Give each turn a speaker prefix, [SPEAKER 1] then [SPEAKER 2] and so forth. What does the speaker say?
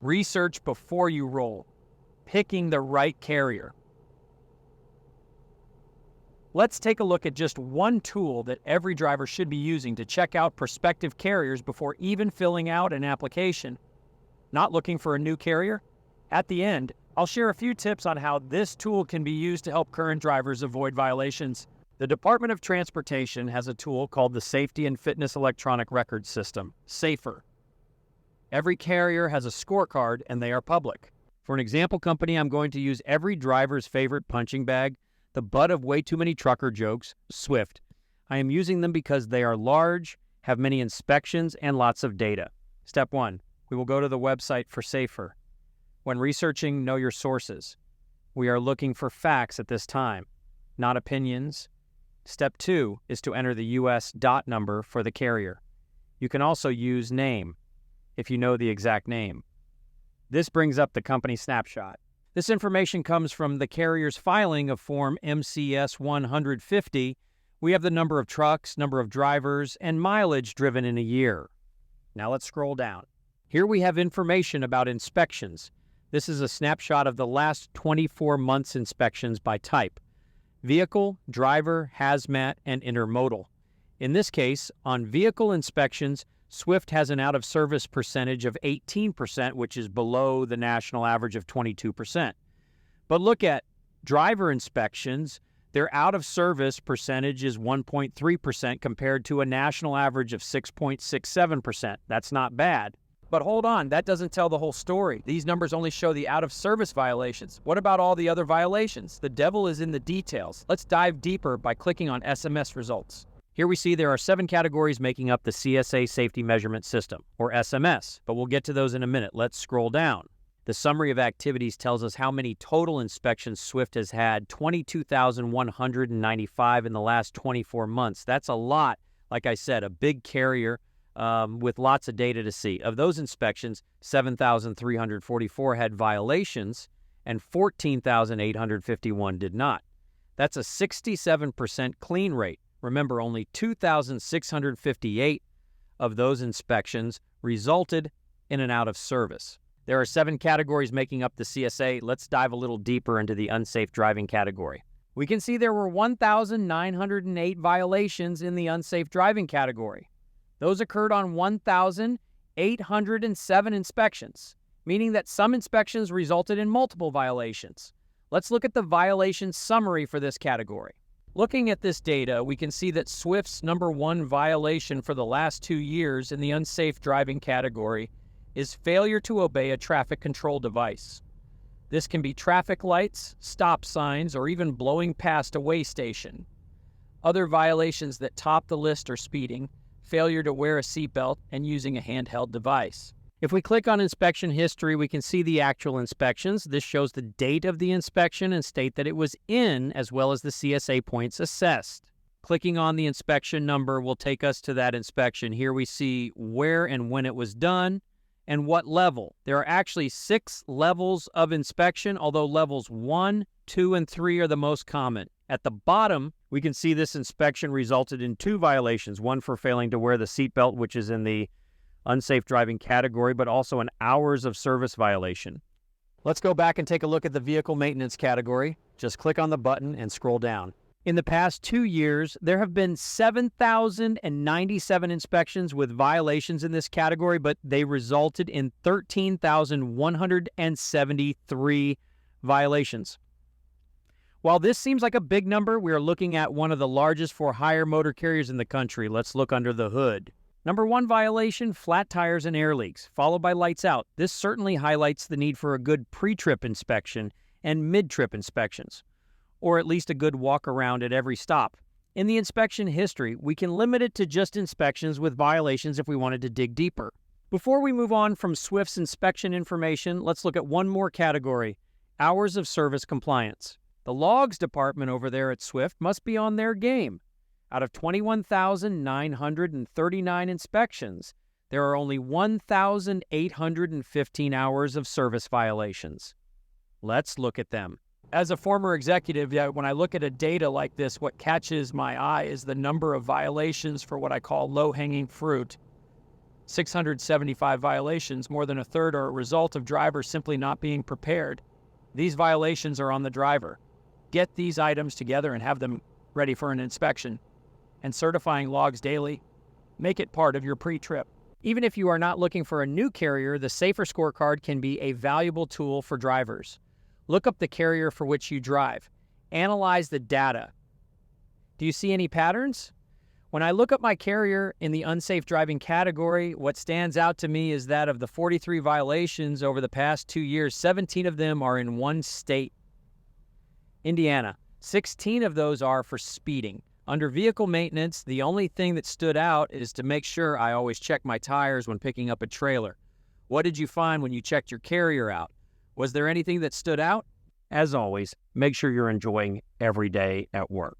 [SPEAKER 1] Research before you roll. Picking the right carrier. Let's take a look at just one tool that every driver should be using to check out prospective carriers before even filling out an application. Not looking for a new carrier? At the end, I'll share a few tips on how this tool can be used to help current drivers avoid violations. The Department of Transportation has a tool called the Safety and Fitness Electronic Records System, SAFER. Every carrier has a scorecard and they are public. For an example company, I'm going to use every driver's favorite punching bag, the butt of way too many trucker jokes, Swift. I am using them because they are large, have many inspections, and lots of data. Step 1, we will go to the website for SAFER. When researching, know your sources. We are looking for facts at this time, not opinions. Step 2 is to enter the U.S. DOT number for the carrier. You can also use name, if you know the exact name. This brings up the company snapshot. This information comes from the carrier's filing of Form MCS 150. We have the number of trucks, number of drivers, and mileage driven in a year. Now let's scroll down. Here we have information about inspections. This is a snapshot of the last 24 months inspections by type: vehicle, driver, hazmat, and intermodal. In this case, on vehicle inspections, Swift has an out-of-service percentage of 18%, which is below the national average of 22%. But look at driver inspections. Their out-of-service percentage is 1.3% compared to a national average of 6.67%. That's not bad. But hold on, that doesn't tell the whole story. These numbers only show the out-of-service violations. What about all the other violations? The devil is in the details. Let's dive deeper by clicking on SMS results. Here we see there are 7 categories making up the CSA Safety Measurement System, or SMS, but we'll get to those in a minute. Let's scroll down. The summary of activities tells us how many total inspections Swift has had: 22,195 in the last 24 months. That's a lot. Like I said, a big carrier with lots of data to see. Of those inspections, 7,344 had violations and 14,851 did not. That's a 67% clean rate. Remember, only 2,658 of those inspections resulted in an out of service. There are 7 categories making up the CSA. Let's dive a little deeper into the unsafe driving category. We can see there were 1,908 violations in the unsafe driving category. Those occurred on 1,807 inspections, meaning that some inspections resulted in multiple violations. Let's look at the violation summary for this category. Looking at this data, we can see that Swift's #1 violation for the last 2 years in the unsafe driving category is failure to obey a traffic control device. This can be traffic lights, stop signs, or even blowing past a way station. Other violations that top the list are speeding, failure to wear a seatbelt, and using a handheld device. If we click on inspection history, we can see the actual inspections. This shows the date of the inspection and state that it was in, as well as the CSA points assessed. Clicking on the inspection number will take us to that inspection. Here we see where and when it was done and what level. There are actually 6 levels of inspection, although levels 1, 2, and 3 are the most common. At the bottom, we can see this inspection resulted in 2 violations, one for failing to wear the seatbelt, which is in the unsafe driving category, but also an hours of service violation. Let's go back and take a look at the vehicle maintenance category. Just click on the button and scroll down. In the past 2 years, there have been 7,097 inspections with violations in this category, but they resulted in 13,173 violations. While this seems like a big number, we are looking at one of the largest for-hire motor carriers in the country. Let's look under the hood. #1 violation, flat tires and air leaks, followed by lights out. This certainly highlights the need for a good pre-trip inspection and mid-trip inspections, or at least a good walk-around at every stop. In the inspection history, we can limit it to just inspections with violations if we wanted to dig deeper. Before we move on from Swift's inspection information, let's look at one more category: hours of service compliance. The logs department over there at Swift must be on their game. Out of 21,939 inspections, there are only 1,815 hours of service violations. Let's look at them. As a former executive, when I look at a data like this, what catches my eye is the number of violations for what I call low-hanging fruit. 675 violations, more than a third are a result of drivers simply not being prepared. These violations are on the driver. Get these items together and have them ready for an inspection. And certifying logs daily, make it part of your pre-trip. Even if you are not looking for a new carrier, the Safer Scorecard can be a valuable tool for drivers. Look up the carrier for which you drive. Analyze the data. Do you see any patterns? When I look up my carrier in the unsafe driving category, what stands out to me is that of the 43 violations over the past 2 years, 17 of them are in one state, Indiana. 16 of those are for speeding. Under vehicle maintenance, the only thing that stood out is to make sure I always check my tires when picking up a trailer. What did you find when you checked your carrier out? Was there anything that stood out? As always, make sure you're enjoying every day at work.